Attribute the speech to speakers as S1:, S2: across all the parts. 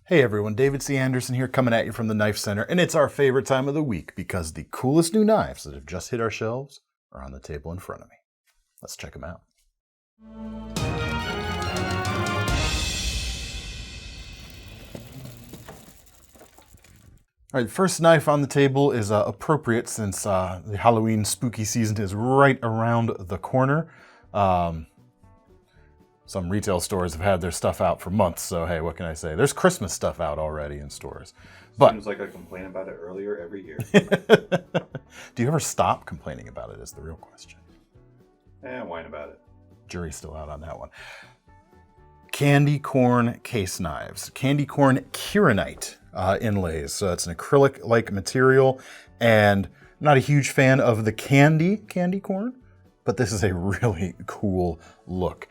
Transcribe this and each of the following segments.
S1: Hey everyone, David C. Anderson here coming at you from the Knife Center, and it's our favorite time of the week because the coolest new knives that have just hit our shelves are on the table in front of me. Let's check them out. All right, the first knife on the table is appropriate since the Halloween spooky season is right around the corner. Some retail stores have had their stuff out for months, so hey, what can I say? There's Christmas stuff out already in stores. But
S2: seems like I complain about it earlier every year.
S1: Do you ever stop complaining about it is the real question.
S2: Whine about it.
S1: Jury's still out on that one. Candy corn case knives. Candy corn Kirinite inlays. So it's an acrylic-like material, and I'm not a huge fan of the candy corn, but this is a really cool look.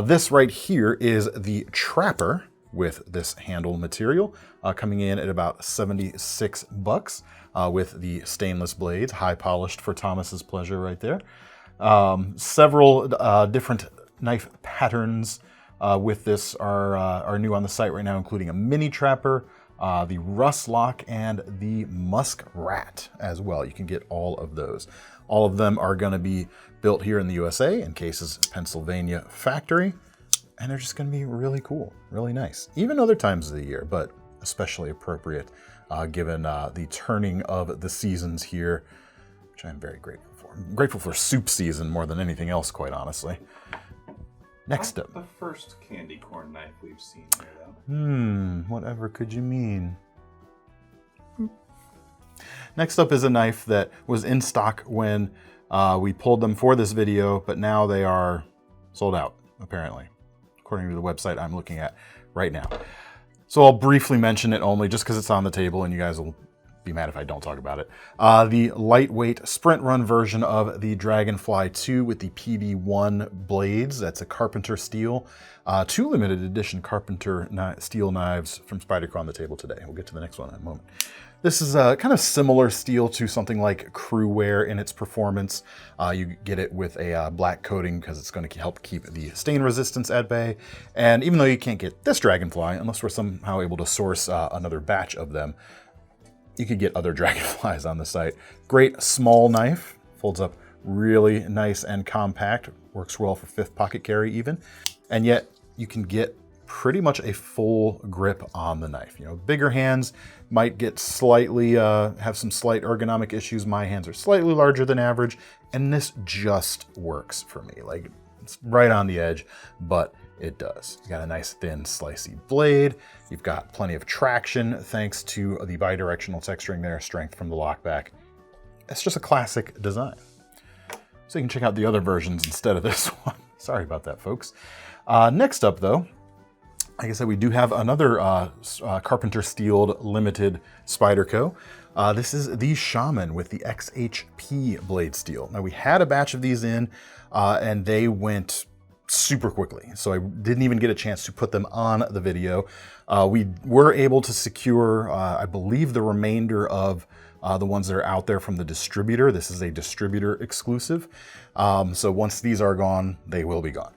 S1: This right here is the Trapper with this handle material, coming in at about $76 with the stainless blades, high polished for Thomas's pleasure right there. Several different knife patterns with this are new on the site right now, including a mini Trapper, the Rust Lock, and the Muskrat as well. You can get all of those. All of them are going to be built here in the USA in Case's Pennsylvania factory, and they're just going to be really cool, really nice. Even other times of the year, but especially appropriate given the turning of the seasons here, which I'm very grateful for. I'm grateful for soup season more than anything else, quite honestly. Next up.
S2: The first candy corn knife we've seen here, though.
S1: Whatever could you mean? Next up is a knife that was in stock when we pulled them for this video, but now they are sold out, apparently, according to the website I'm looking at right now. So I'll briefly mention it only just because it's on the table and you guys will be mad if I don't talk about it. The lightweight sprint run version of the Dragonfly 2 with the PD1 blades. That's a Carpenter steel. Two limited edition Carpenter steel knives from Spyderco on the table today. We'll get to the next one in a moment. This is a kind of similar steel to something like Crewwear in its performance. You get it with a black coating because it's going to help keep the stain resistance at bay. And even though you can't get this Dragonfly, unless we're somehow able to source another batch of them, you could get other Dragonflies on the site. Great small knife, folds up really nice and compact, works well for fifth pocket carry even, and yet you can get pretty much a full grip on the knife. You know, bigger hands might get slightly, have some slight ergonomic issues. My hands are slightly larger than average, and this just works for me. Like, it's right on the edge, but it does. You got a nice thin slicey blade. You've got plenty of traction thanks to the bidirectional texturing there, strength from the lockback. It's just a classic design. So you can check out the other versions instead of this one. Sorry about that, folks. Next up though, like I said, we do have another Carpenter Steeled limited Spyderco. This is the Shaman with the XHP blade steel. Now we had a batch of these in and they went super quickly, so I didn't even get a chance to put them on the video. We were able to secure, I believe, the remainder of the ones that are out there from the distributor. This is a distributor exclusive. So once these are gone, they will be gone.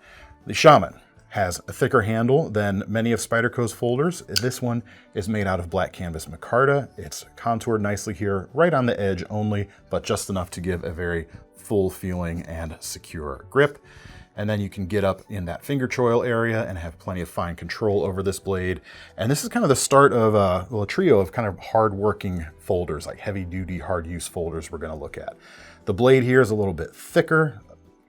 S1: The Shaman has a thicker handle than many of Spyderco's folders. This one is made out of black canvas micarta. It's contoured nicely here, right on the edge only, but just enough to give a very full feeling and secure grip. And then you can get up in that finger choil area and have plenty of fine control over this blade. And this is kind of the start of a trio of kind of hard-working folders, like heavy-duty, hard-use folders we're gonna look at. The blade here is a little bit thicker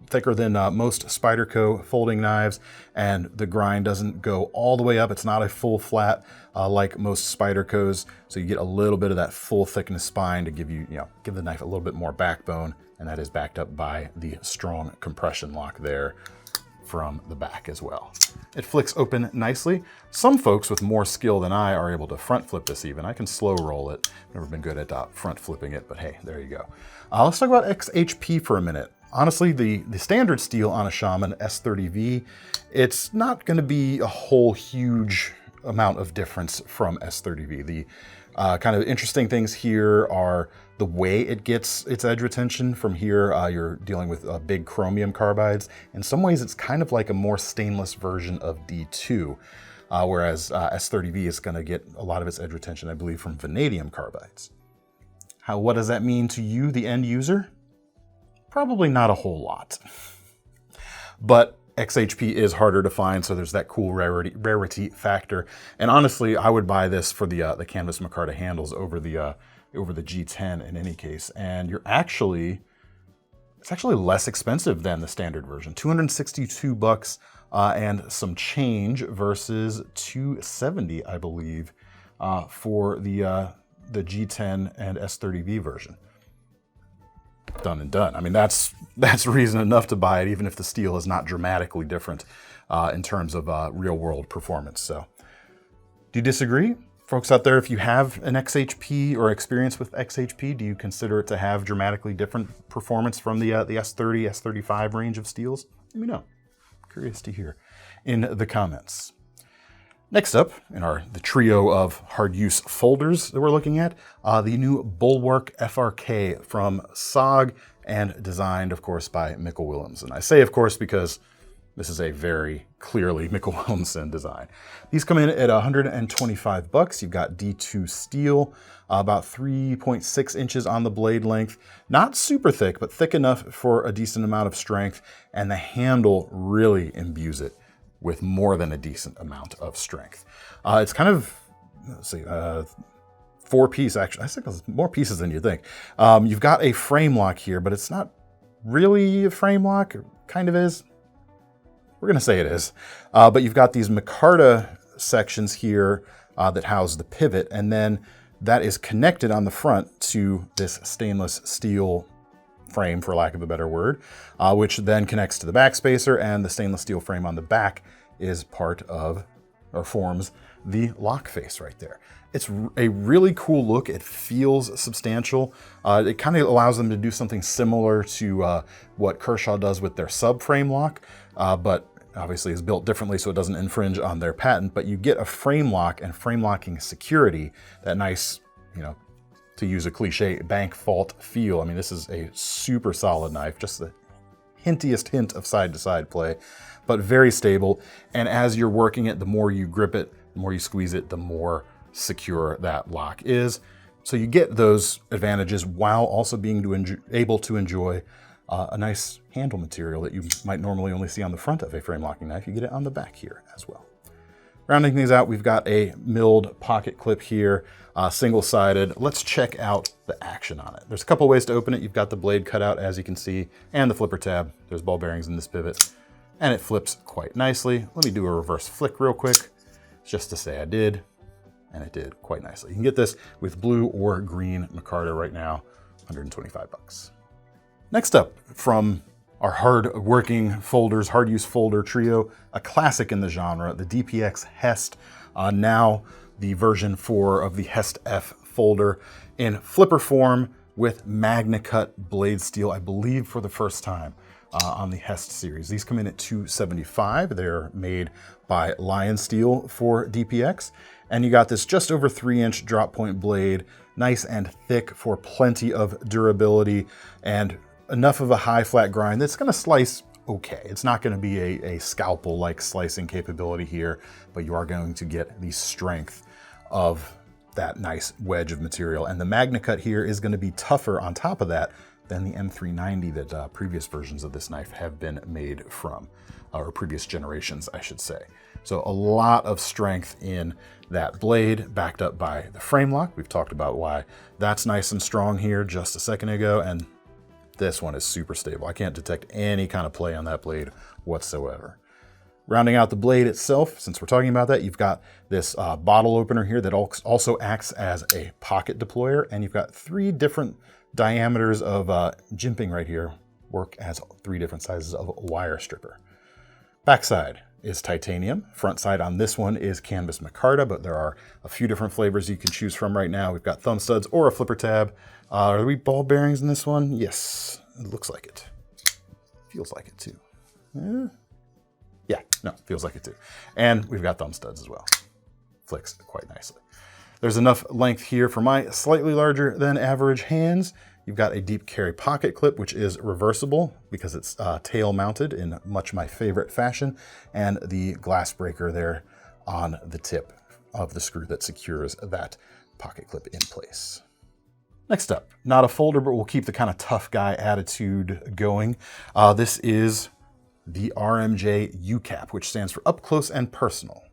S1: than most Spyderco folding knives, and the grind doesn't go all the way up. It's not a full flat like most Spydercos, so you get a little bit of that full thickness spine to give the knife a little bit more backbone, and that is backed up by the strong compression lock there from the back as well. It flicks open nicely. Some folks with more skill than I are able to front flip this even. I can slow roll it. Never been good at front flipping it, but hey, there you go. Let's talk about XHP for a minute. Honestly, the standard steel on a Shaman S30V, it's not going to be a whole huge amount of difference from S30V. The kind of interesting things here are the way it gets its edge retention. From here, you're dealing with big chromium carbides. In some ways, it's kind of like a more stainless version of D2. whereas S30V is going to get a lot of its edge retention, I believe, from vanadium carbides. What does that mean to you, the end user? Probably not a whole lot. But XHP is harder to find, so there's that cool rarity factor. And honestly, I would buy this for the canvas micarta handles over the G10 in any case. And it's actually less expensive than the standard version, $262 and some change versus $270, I believe, for the G10 and S30V version. Done and done. I mean, that's reason enough to buy it, even if the steel is not dramatically different in terms of real world performance. So, do you disagree? Folks out there, if you have an XHP or experience with XHP, do you consider it to have dramatically different performance from the S30, S35 range of steels? Let me know. Curious to hear in the comments. Next up, in the trio of hard use folders that we're looking at, the new Bulwark FLK from SOG and designed, of course, by Mikkel Willems. And I say, of course, because this is a very clearly Mikkel Willemsen design. These come in at $125. You've got D2 steel, about 3.6 inches on the blade length. Not super thick, but thick enough for a decent amount of strength. And the handle really imbues it with more than a decent amount of strength. It's kind of, let's see, 4-piece, actually. I think it's more pieces than you think. You've got a frame lock here, but it's not really a frame lock. It kind of is. We're gonna say it is. But you've got these micarta sections here that house the pivot, and then that is connected on the front to this stainless steel frame, for lack of a better word, which then connects to the back spacer, and the stainless steel frame on the back is part of, or forms, the lock face right there. It's a really cool look. It feels substantial. It kind of allows them to do something similar to what Kershaw does with their subframe lock, but obviously is built differently so it doesn't infringe on their patent, but you get a frame lock and frame locking security, that nice, to use a cliche, bank fault feel. I mean, this is a super solid knife, just the hintiest hint of side-to-side play, but very stable. And as you're working it, the more you grip it, the more you squeeze it, the more secure that lock is. So you get those advantages while also being able to enjoy a nice handle material that you might normally only see on the front of a frame locking knife. You get it on the back here as well. Rounding things out, we've got a milled pocket clip here, single-sided. Let's check out the action on it. There's a couple ways to open it. You've got the blade cut out, as you can see, and the flipper tab. There's ball bearings in this pivot, and it flips quite nicely. Let me do a reverse flick real quick, just to say I did, and it did quite nicely. You can get this with blue or green micarta right now, $125. Next up, from our hard-working folders, hard-use folder trio, a classic in the genre, the DPX HEST, now the version 4 of the HEST F folder in flipper form with MagnaCut blade steel, I believe for the first time on the HEST series. These come in at $275. They're made by Lion Steel for DPX. And you got this just over 3-inch drop point blade, nice and thick for plenty of durability and enough of a high flat grind that's gonna slice okay. It's not gonna be a scalpel-like slicing capability here, but you are going to get the strength of that nice wedge of material. And the MagnaCut here is gonna be tougher on top of that than the M390 that previous versions of this knife have been made from, or previous generations, I should say. So a lot of strength in that blade, backed up by the frame lock. We've talked about why that's nice and strong here just a second ago, and this one is super stable. I can't detect any kind of play on that blade whatsoever. Rounding out the blade itself, since we're talking about that, you've got this bottle opener here that also acts as a pocket deployer, and you've got 3 different diameters of jimping right here, work as 3 different sizes of wire stripper. Backside is titanium. Front side on this one is canvas micarta, but there are a few different flavors you can choose from right now. We've got thumb studs or a flipper tab. Are we ball bearings in this one? Yes, it looks like it. Feels like it too. Yeah, no, feels like it too. And we've got thumb studs as well. Flicks quite nicely. There's enough length here for my slightly larger than average hands. You've got a deep carry pocket clip, which is reversible because it's tail mounted in much my favorite fashion. And the glass breaker there on the tip of the screw that secures that pocket clip in place. Next up, not a folder, but we'll keep the kind of tough guy attitude going. This is the RMJ UCAP, which stands for Up Close and Personal.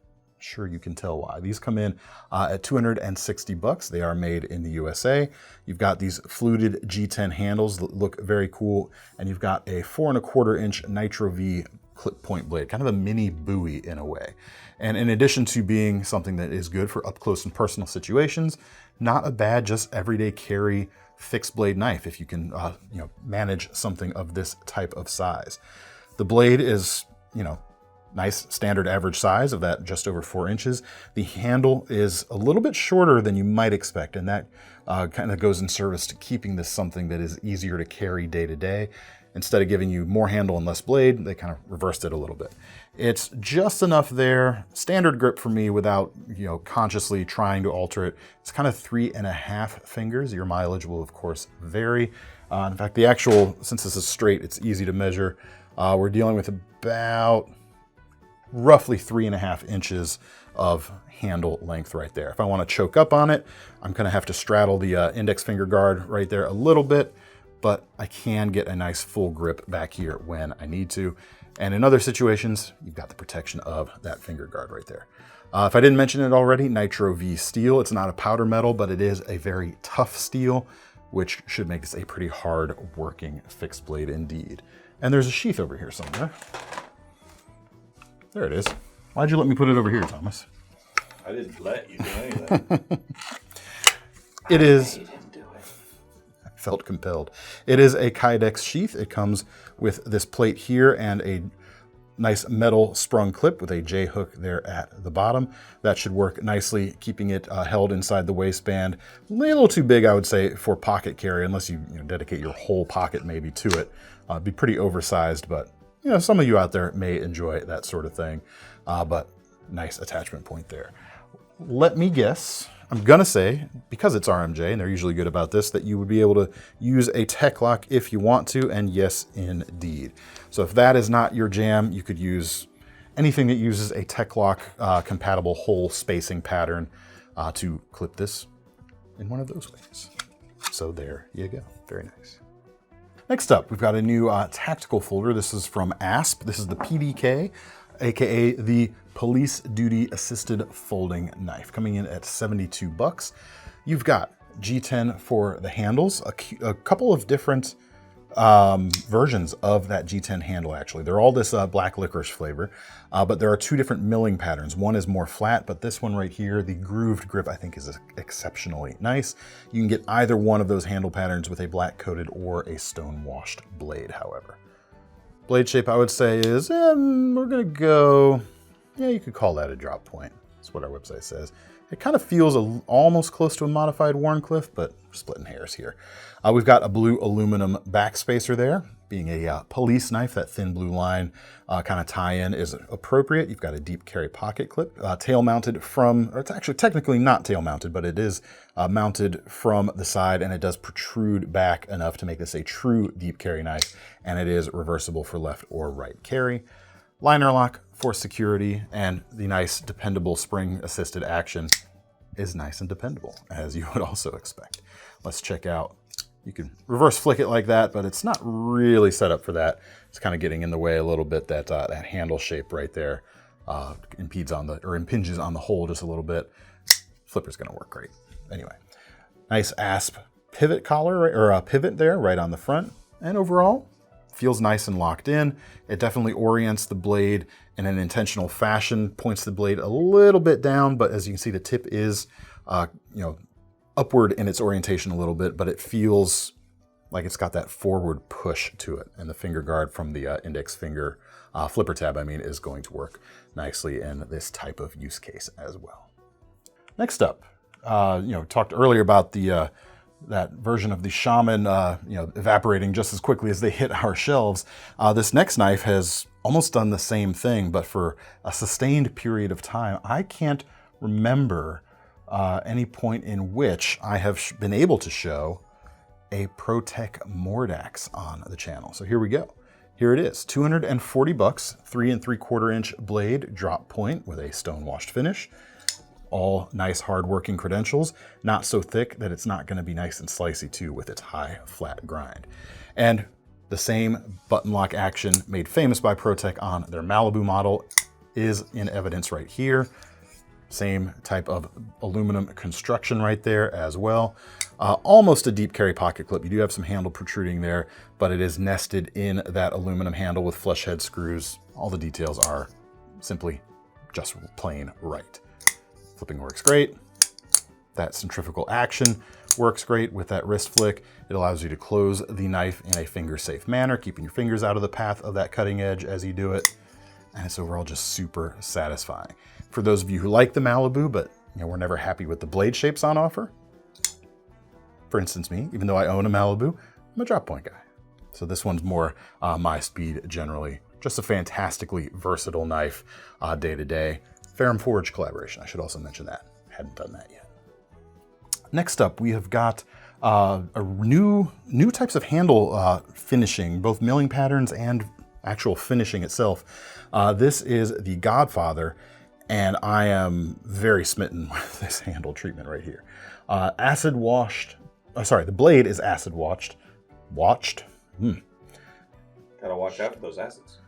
S1: Sure, you can tell why. These come in at $260. They are made in the USA. You've got these fluted G10 handles that look very cool, and you've got a 4¼ inch Nitro V clip point blade, kind of a mini buoy in a way. And in addition to being something that is good for up close and personal situations, not a bad just everyday carry fixed blade knife if you can manage something of this type of size. The blade is, nice standard average size of that just over 4 inches. The handle is a little bit shorter than you might expect, and that kind of goes in service to keeping this something that is easier to carry day to day. Instead of giving you more handle and less blade, they kind of reversed it a little bit. It's just enough there, standard grip for me without consciously trying to alter it. It's kind of 3.5 fingers. Your mileage will of course vary. In fact, the actual, since this is straight, it's easy to measure. We're dealing with about roughly 3.5 inches of handle length right there. If I want to choke up on it, I'm going to have to straddle the index finger guard right there a little bit, but I can get a nice full grip back here when I need to. And in other situations, you've got the protection of that finger guard right there. If I didn't mention it already, Nitro V steel. It's not a powder metal, but it is a very tough steel, which should make this a pretty hard working fixed blade indeed. And there's a sheath over here somewhere. There it is. Why'd you let me put it over here, Thomas?
S2: I didn't let you do anything.
S1: It is.
S2: You didn't do it.
S1: I felt compelled. It is a Kydex sheath. It comes with this plate here and a nice metal sprung clip with a J hook there at the bottom. That should work nicely, keeping it held inside the waistband. A little too big, I would say, for pocket carry, unless you dedicate your whole pocket maybe to it. It'd be pretty oversized, but some of you out there may enjoy that sort of thing. But nice attachment point there. Let me guess. I'm gonna say, because it's RMJ, and they're usually good about this, that you would be able to use a tech lock if you want to, and yes, indeed. So if that is not your jam, you could use anything that uses a tech lock compatible hole spacing pattern to clip this in one of those ways. So there you go, very nice. Next up, we've got a new tactical folder. This is from ASP. This is the PDK, AKA the Police Duty Assisted Folding Knife, coming in at $72. You've got G10 for the handles, a couple of different versions of that G10 handle actually. They're all this black licorice flavor, but there are two different milling patterns. One is more flat, but this one right here, the grooved grip, I think is exceptionally nice. You can get either one of those handle patterns with a black coated or a stone washed blade, however. Blade shape, I would say, is, we're gonna go, you could call that a drop point. That's what our website says. It kind of feels almost close to a modified Wharncliffe, but we're splitting hairs here. We've got a blue aluminum backspacer there. Being a police knife, that thin blue line kind of tie-in is appropriate. You've got a deep carry pocket clip, tail mounted from, or it's actually technically not tail mounted, but it is mounted from the side, and it does protrude back enough to make this a true deep carry knife, and it is reversible for left or right carry. Liner lock for security, and the nice dependable spring assisted action is nice and dependable, as you would also expect. Let's check out. You can reverse flick it like that, but it's not really set up for that. It's kind of getting in the way a little bit. That that handle shape right there impinges on the hole just a little bit. Flipper's going to work great. Anyway, nice ASP pivot collar, or pivot there right on the front, and overall feels nice and locked in. It definitely orients the blade in an intentional fashion, points the blade a little bit down, but as you can see, the tip is, upward in its orientation a little bit, but it feels like it's got that forward push to it. And the finger guard from the index finger, flipper tab, is going to work nicely in this type of use case as well. Next up, talked earlier about the that version of the Shaman, evaporating just as quickly as they hit our shelves. This next knife has almost done the same thing, but for a sustained period of time. I can't remember any point in which I have been able to show a ProTech Mordax on the channel. So here we go. here it is, 240 bucks, 3 3/4 inch blade, drop point with a stone washed finish. All nice hard working credentials, not so thick that it's not going to be nice and slicey too with its high flat grind. And the same button lock action made famous by ProTech on their Malibu model is in evidence right here. Same type of aluminum construction right there as well. Almost a deep carry pocket clip. You do have some handle protruding there, but it is nested in that aluminum handle with flush head screws. All the details are simply just plain right. Flipping works great. That centrifugal action works great with that wrist flick. It allows you to close the knife in a finger-safe manner, keeping your fingers out of the path of that cutting edge as you do it. And it's overall just super satisfying. For those of you who like the Malibu, but we're never happy with the blade shapes on offer, for instance me, even though I own a Malibu, I'm a drop point guy. So this one's more my speed generally. Just a fantastically versatile knife day to day. Ferrum Forge collaboration, I should also mention that. Hadn't done that yet. Next up, we have got new types of handle finishing, both milling patterns and actual finishing itself. This is the Godfather, and I am very smitten with this handle treatment right here. Acid washed, the blade is acid washed.
S2: Gotta watch out for those acids.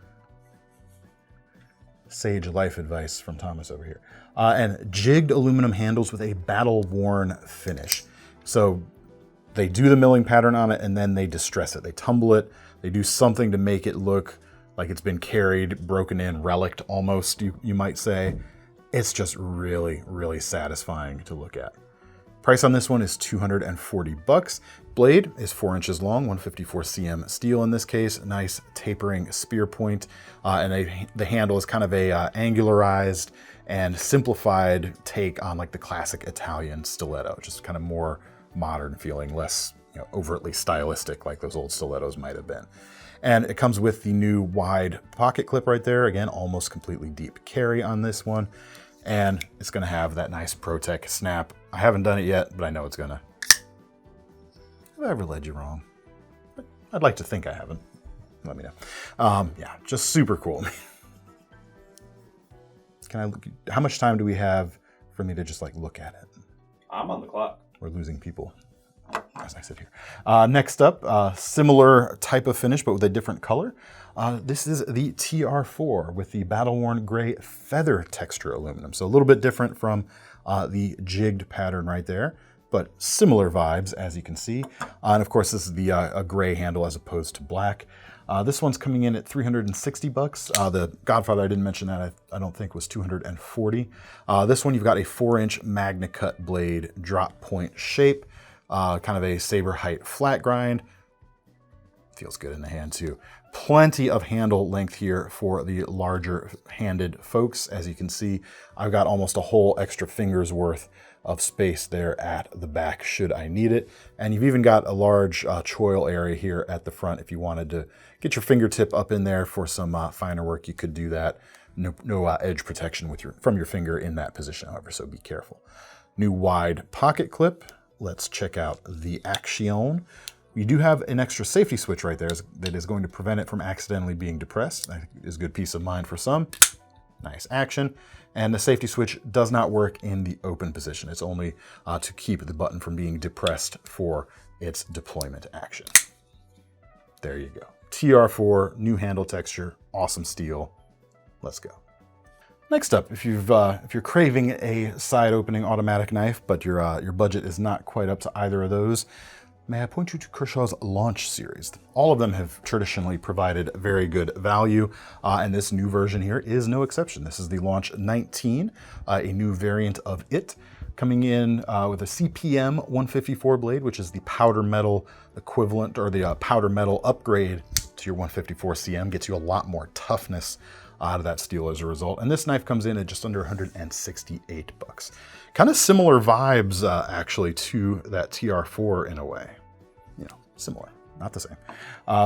S1: Sage life advice from Thomas over here. And jigged aluminum handles with a battle-worn finish. So they do the milling pattern on it and then they distress it. They tumble it. They do something to make it look like it's been carried, broken in, relicked almost, you might say. It's just really, really satisfying to look at. Price on this one is 240 bucks. Blade is 4 inches long, 154 cm steel in this case. Nice tapering spear point. And the handle is kind of a angularized and simplified take on like the classic Italian stiletto, just kind of more modern feeling, less overtly stylistic like those old stilettos might have been. And it comes with the new wide pocket clip right there. Again, almost completely deep carry on this one. And it's gonna have that nice ProTech snap. I haven't done it yet, but I know it's gonna. Have I ever led you wrong? I'd like to think I haven't. Let me know. Yeah, just super cool. How much time do we have for me to just like look at it?
S2: I'm on the clock.
S1: We're losing people as I sit here. Next up, similar type of finish, but with a different color. This is the TR4 with the Battleworn gray feather texture aluminum. So a little bit different from the jigged pattern right there, but similar vibes as you can see. And of course, this is the a gray handle as opposed to black. This one's coming in at 360 bucks. The Godfather, I didn't mention that, I don't think was 240. This one, you've got a 4-inch MagnaCut blade drop point shape, kind of a saber height flat grind. Feels good in the hand too. Plenty of handle length here for the larger handed folks. As you can see, I've got almost a whole extra finger's worth of space there at the back should I need it. And you've even got a large choil area here at the front. If you wanted to get your fingertip up in there for some finer work, you could do that. No edge protection from your finger in that position, however, so be careful. New wide pocket clip. Let's check out the action. You do have an extra safety switch right there that is going to prevent it from accidentally being depressed. That is good peace of mind for some. Nice action. And the safety switch does not work in the open position. It's only to keep the button from being depressed for its deployment action. There you go. TR4, new handle texture, awesome steel. Let's go. Next up, if you're craving a side opening automatic knife, but your budget is not quite up to either of those, may I point you to Kershaw's Launch series. All of them have traditionally provided very good value, and this new version here is no exception. This is the Launch 19, a new variant of it, coming in with a CPM 154 blade, which is the powder metal equivalent, or the powder metal upgrade to your 154 CM, gets you a lot more toughness out of that steel as a result. And this knife comes in at just under 168 bucks. Kind of similar vibes actually to that TR4 in a way. Similar, not the same.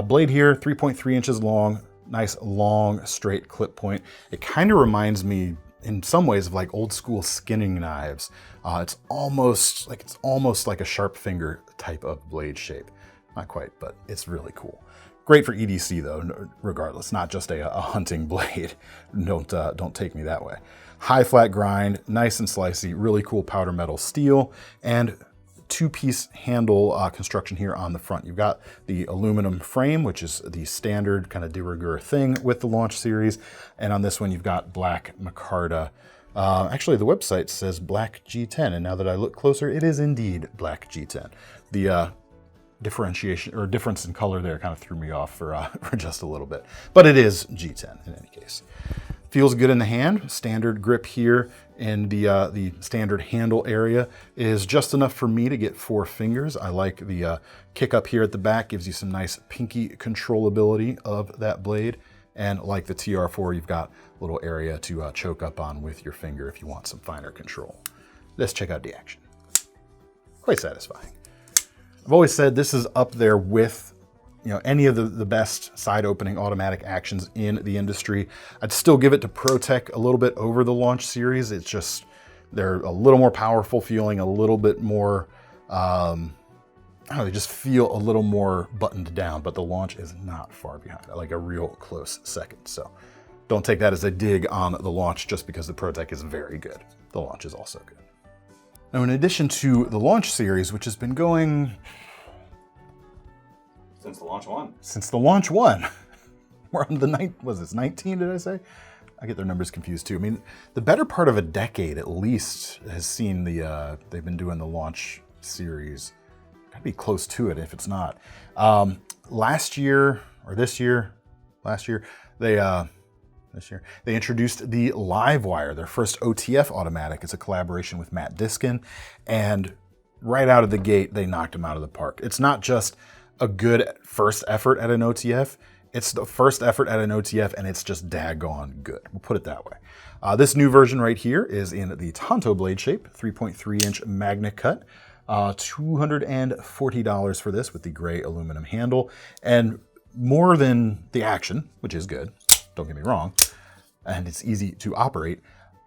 S1: Blade here, 3.3 inches long, nice long straight clip point. It kind of reminds me in some ways of like old school skinning knives. It's almost like a sharp finger type of blade shape. Not quite, but it's really cool. Great for EDC though, regardless, not just a hunting blade. Don't take me that way. High flat grind, nice and slicey, really cool powder metal steel, and two-piece handle construction here on the front. You've got the aluminum frame, which is the standard kind of de rigueur thing with the Launch series. And on this one, you've got black micarta. Actually, the website says black G10, and now that I look closer, it is indeed black G10. The differentiation or difference in color there kind of threw me off for just a little bit, but it is G10 in any case. Feels good in the hand. Standard grip here in the standard handle area is just enough for me to get 4 fingers. I like the kick up here at the back, gives you some nice pinky controllability of that blade. And like the TR4, you've got a little area to choke up on with your finger if you want some finer control. Let's check out the action. Quite satisfying. I've always said this is up there with any of the best side opening automatic actions in the industry. I'd still give it to ProTech a little bit over the Launch series. It's just, they're a little more powerful feeling, a little bit more, they just feel a little more buttoned down, but the Launch is not far behind, like a real close second. So don't take that as a dig on the Launch just because the ProTech is very good. The Launch is also good. Now, in addition to the Launch series, which has been going
S2: since the Launch 1.
S1: Since the Launch 1. We're on the was this 19, did I say? I get their numbers confused too. I mean, the better part of a decade at least has seen they've been doing the Launch series. Gotta be close to it if it's not. Last year, they introduced the Livewire, their first OTF automatic. It's a collaboration with Matt Diskin, and right out of the gate, they knocked him out of the park. It's not just a good first effort at an OTF. It's the first effort at an OTF, and it's just daggone good. We'll put it that way. This new version right here is in the Tonto blade shape, 3.3-inch MagnaCut. $240 for this with the gray aluminum handle. And more than the action, which is good, don't get me wrong, and it's easy to operate,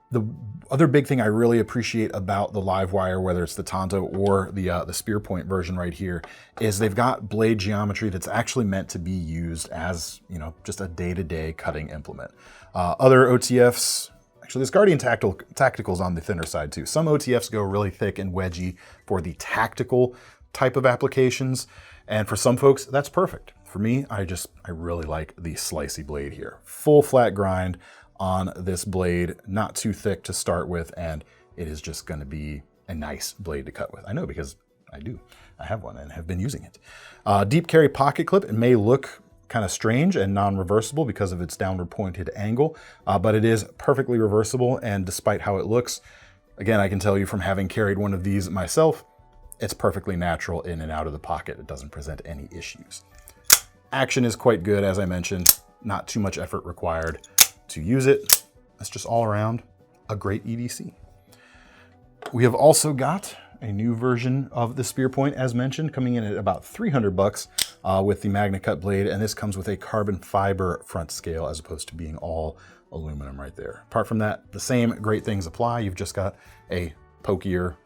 S1: the other big thing I really appreciate about the Livewire, whether it's the Tonto or the Spear Point version right here, is they've got blade geometry that's actually meant to be used as, just a day-to-day cutting implement. Other OTFs, actually this Guardian Tactical's on the thinner side too. Some OTFs go really thick and wedgy for the tactical type of applications, and for some folks, that's perfect. For me, I really like the slicey blade here. Full flat grind on this blade, not too thick to start with, and it is just going to be a nice blade to cut with. I know because I do. I have one and have been using it. Deep carry pocket clip. It may look kind of strange and non-reversible because of its downward pointed angle, but it is perfectly reversible, and despite how it looks, again, I can tell you from having carried one of these myself, it's perfectly natural in and out of the pocket. It doesn't present any issues. Action is quite good, as I mentioned. Not too much effort required to use it. That's just all around a great EDC. We have also got a new version of the Spear Point, as mentioned, coming in at about $300 with the MagnaCut blade, and this comes with a carbon fiber front scale as opposed to being all aluminum right there. Apart from that, the same great things apply. You've just got a pokier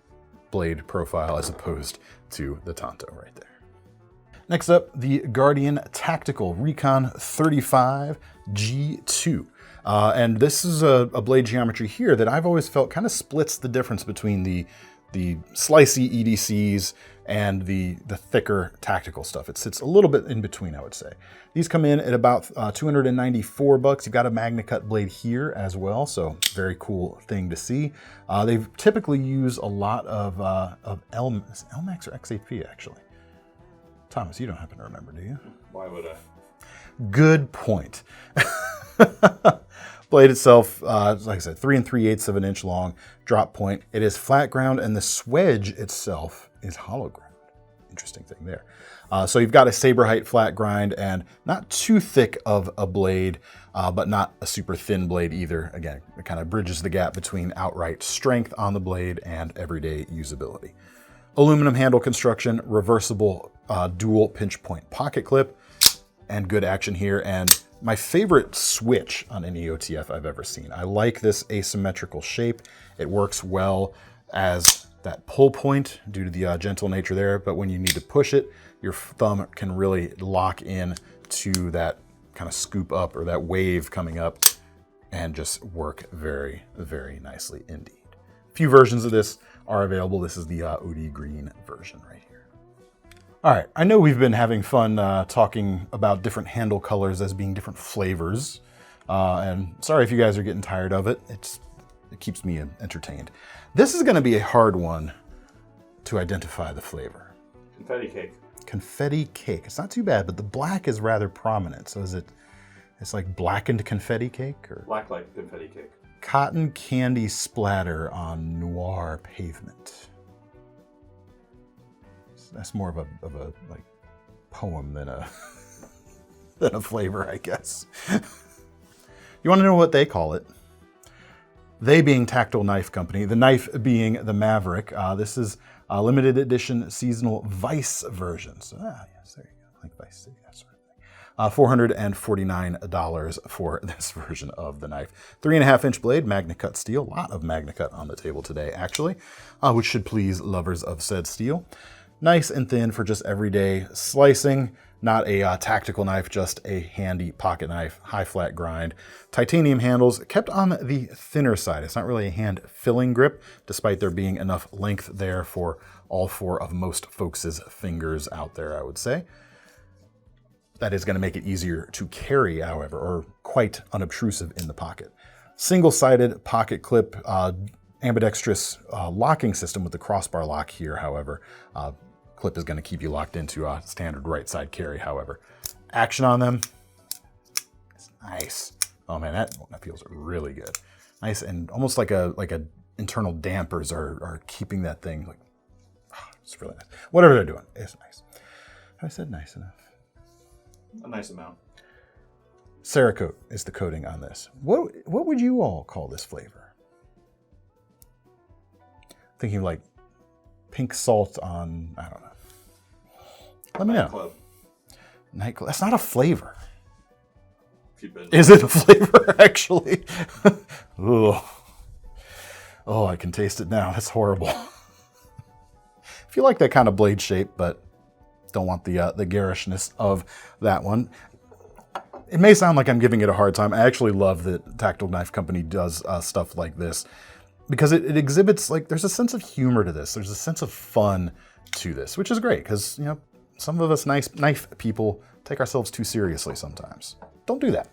S1: blade profile as opposed to the Tonto right there. Next up, the Guardian Tactical Recon 35 G2. And this is a blade geometry here that I've always felt kind of splits the difference between the slicey EDCs and the thicker tactical stuff. It sits a little bit in between, I would say. These come in at about $294. You've got a MagnaCut blade here as well, so very cool thing to see. They typically use a lot of LMAX or XHP, actually. Thomas, you don't happen to remember, do you?
S2: Why would I?
S1: Good point. Blade itself, like I said, 3 3/8 of an inch long, drop point. It is flat ground, and the swedge itself is hollow ground. Interesting thing there. So you've got a saber height flat grind and not too thick of a blade, but not a super thin blade either. Again, it kind of bridges the gap between outright strength on the blade and everyday usability. Aluminum handle construction, reversible dual pinch point pocket clip, and good action here. And my favorite switch on any OTF I've ever seen. I like this asymmetrical shape. It works well as that pull point due to the gentle nature there, but when you need to push it, your thumb can really lock in to that kind of scoop up or that wave coming up and just work very, very nicely indeed. A few versions of this are available. This is the OD green version right here. All right, I know we've been having fun talking about different handle colors as being different flavors. And sorry if you guys are getting tired of it. It keeps me entertained. This is gonna be a hard one to identify the flavor.
S2: Confetti cake.
S1: Confetti cake. It's not too bad, but the black is rather prominent. So is it, it's like blackened confetti cake? Or
S2: Black like confetti cake.
S1: cotton candy splatter on noir pavement. That's more of a like poem than a than a flavor, I guess. You want to know what they call it? They being Tactile Knife Company, the knife being the Maverick. This is a limited edition seasonal Vice version. So, yes, there you go. Like Vice City, that sort of thing. $449 for this version of the knife. 3.5-inch blade, MagnaCut steel. A lot of MagnaCut on the table today, actually, which should please lovers of said steel. Nice and thin for just everyday slicing. Not a tactical knife, just a handy pocket knife, high flat grind. Titanium handles kept on the thinner side. It's not really a hand filling grip, despite there being enough length there for all four of most folks' fingers out there, I would say. That is gonna make it easier to carry, however, or quite unobtrusive in the pocket. Single-sided pocket clip, ambidextrous locking system with the crossbar lock here, however. Clip is going to keep you locked into a standard right side carry, however. Action on them, it's nice. Oh man, that feels really good. Nice and almost like a internal dampers are keeping that thing like, oh, it's really nice. Whatever they're doing, it's nice. I said nice enough.
S2: A nice amount.
S1: Cerakote is the coating on this. What would you all call this flavor? Thinking like pink salt on, I don't know. Let me know.
S2: Nightclub.
S1: Nightclub. That's not a flavor.
S2: Been...
S1: Is it a flavor, actually? Ugh. Oh, I can taste it now. That's horrible. If you like that kind of blade shape, but don't want the garishness of that one, it may sound like I'm giving it a hard time. I actually love that Tactile Knife Company does stuff like this because it exhibits, like, there's a sense of humor to this. There's a sense of fun to this, which is great because, you know, some of us nice knife people take ourselves too seriously sometimes. Don't do that.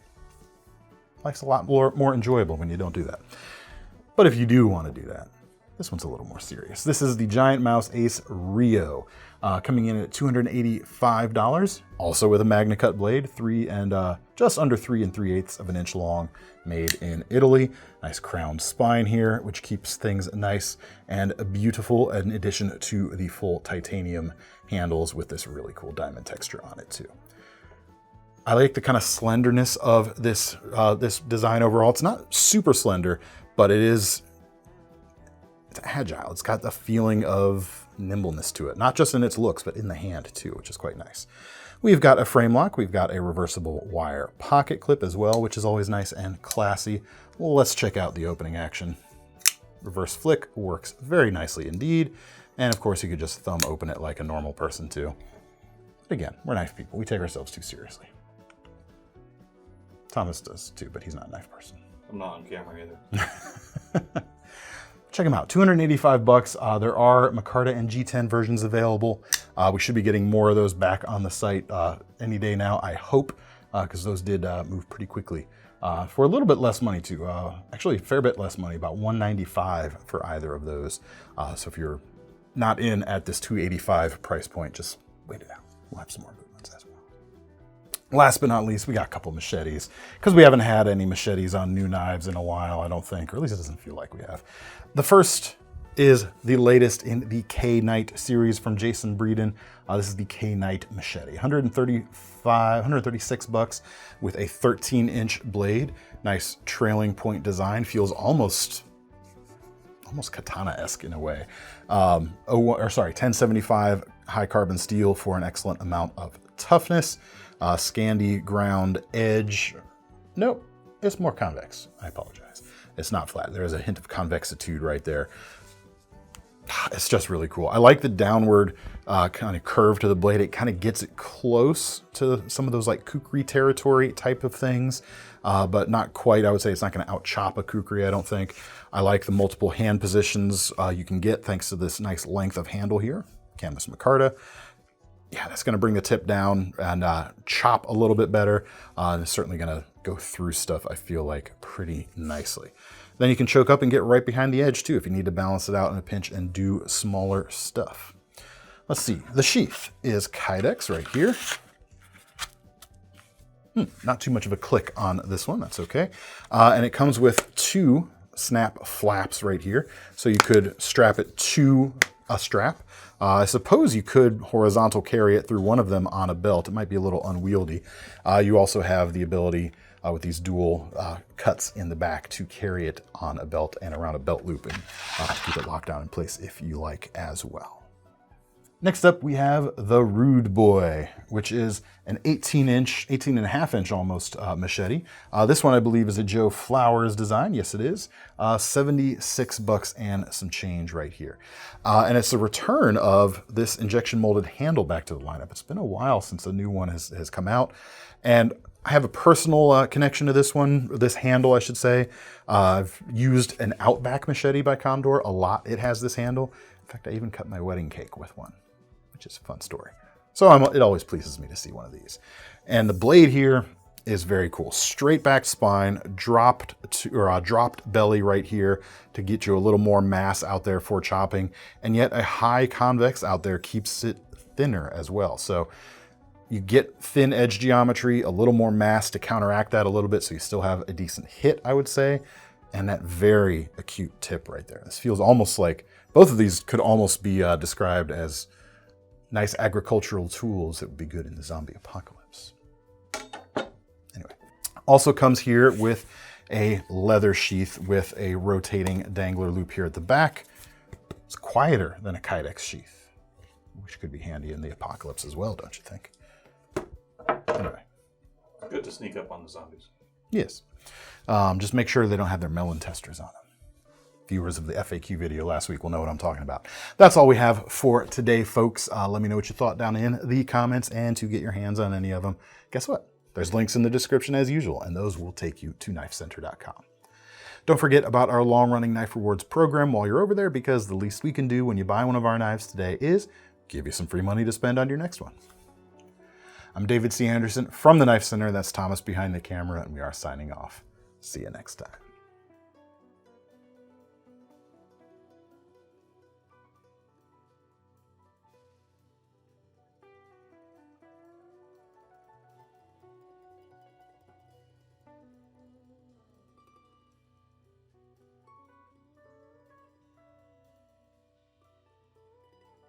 S1: Life's a lot more enjoyable when you don't do that. But if you do want to do that, this one's a little more serious. This is the GiantMouse ACE REO, coming in at $285, also with a MagnaCut blade, just under 3 3/8 of an inch long, made in Italy. Nice crown spine here, which keeps things nice and beautiful, in addition to the full titanium handles with this really cool diamond texture on it too. I like the kind of slenderness of this this design overall. It's not super slender, but it's agile. It's got the feeling of nimbleness to it, not just in its looks, but in the hand too, which is quite nice. We've got a frame lock. We've got a reversible wire pocket clip as well, which is always nice and classy. Well, let's check out the opening action. Reverse flick works very nicely indeed. And of course, you could just thumb open it like a normal person too. But again, we're knife people. We take ourselves too seriously. Thomas does too, but he's not a knife person.
S2: I'm not on camera either.
S1: Check them out, $285. There are Micarta and G10 versions available. We should be getting more of those back on the site any day now, I hope, because those did move pretty quickly. For a little bit less money too. Actually, a fair bit less money, about $195 for either of those. So if you're not in at this $285 price point, just wait it out. We'll have some more movements as well. Last but not least, we got a couple machetes, because we haven't had any machetes on new knives in a while, I don't think, or at least it doesn't feel like we have. The first is the latest in the K-Knight series from Jason Breeden. This is the K-Knight Machete, $136 with a 13-inch blade. Nice trailing point design, feels almost katana-esque in a way. 1075 high carbon steel for an excellent amount of toughness. Scandi ground edge. Nope, it's more convex. I apologize. It's not flat. There is a hint of convexitude right there. It's just really cool. I like the downward kind of curve to the blade. It kind of gets it close to some of those like kukri territory type of things, but not quite. I would say it's not going to out-chop a kukri, I don't think. I like the multiple hand positions you can get thanks to this nice length of handle here. Canvas micarta. Yeah, that's going to bring the tip down and chop a little bit better. It's certainly going to go through stuff, I feel like, pretty nicely. Then you can choke up and get right behind the edge too if you need to balance it out in a pinch and do smaller stuff. Let's see, the sheath is Kydex right here. Not too much of a click on this one, that's okay. And it comes with 2 snap flaps right here. So you could strap it to a strap. I suppose you could horizontal carry it through one of them on a belt. It might be a little unwieldy. You also have the ability with these dual cuts in the back to carry it on a belt and around a belt loop and keep it locked down in place if you like as well. Next up, we have the Rude Boy, which is an 18.5 inch almost machete. This one I believe is a Joe Flowers design. Yes, it is. $76 and some change right here. And it's the return of this injection molded handle back to the lineup. It's been a while since a new one has come out. And I have a personal connection to this one, this handle, I should say. I've used an Outback machete by Condor a lot. It has this handle. In fact, I even cut my wedding cake with one, which is a fun story. So it always pleases me to see one of these. And the blade here is very cool. Straight back spine, dropped belly right here to get you a little more mass out there for chopping. And yet a high convex out there keeps it thinner as well. So you get thin edge geometry, a little more mass to counteract that a little bit, so you still have a decent hit, I would say, and that very acute tip right there. This feels almost like, both of these could almost be described as nice agricultural tools that would be good in the zombie apocalypse. Anyway, also comes here with a leather sheath with a rotating dangler loop here at the back. It's quieter than a Kydex sheath, which could be handy in the apocalypse as well, don't you think? Anyway.
S2: Good to sneak up on the zombies.
S1: Yes. Just make sure they don't have their melon testers on them. Viewers of the FAQ video last week will know what I'm talking about. That's all we have for today, folks. Let me know what you thought down in the comments, and to get your hands on any of them, guess what? There's links in the description as usual, and those will take you to KnifeCenter.com. Don't forget about our long-running knife rewards program while you're over there, because the least we can do when you buy one of our knives today is give you some free money to spend on your next one. I'm David C. Anderson from the Knife Center. That's Thomas behind the camera, and we are signing off. See you next time.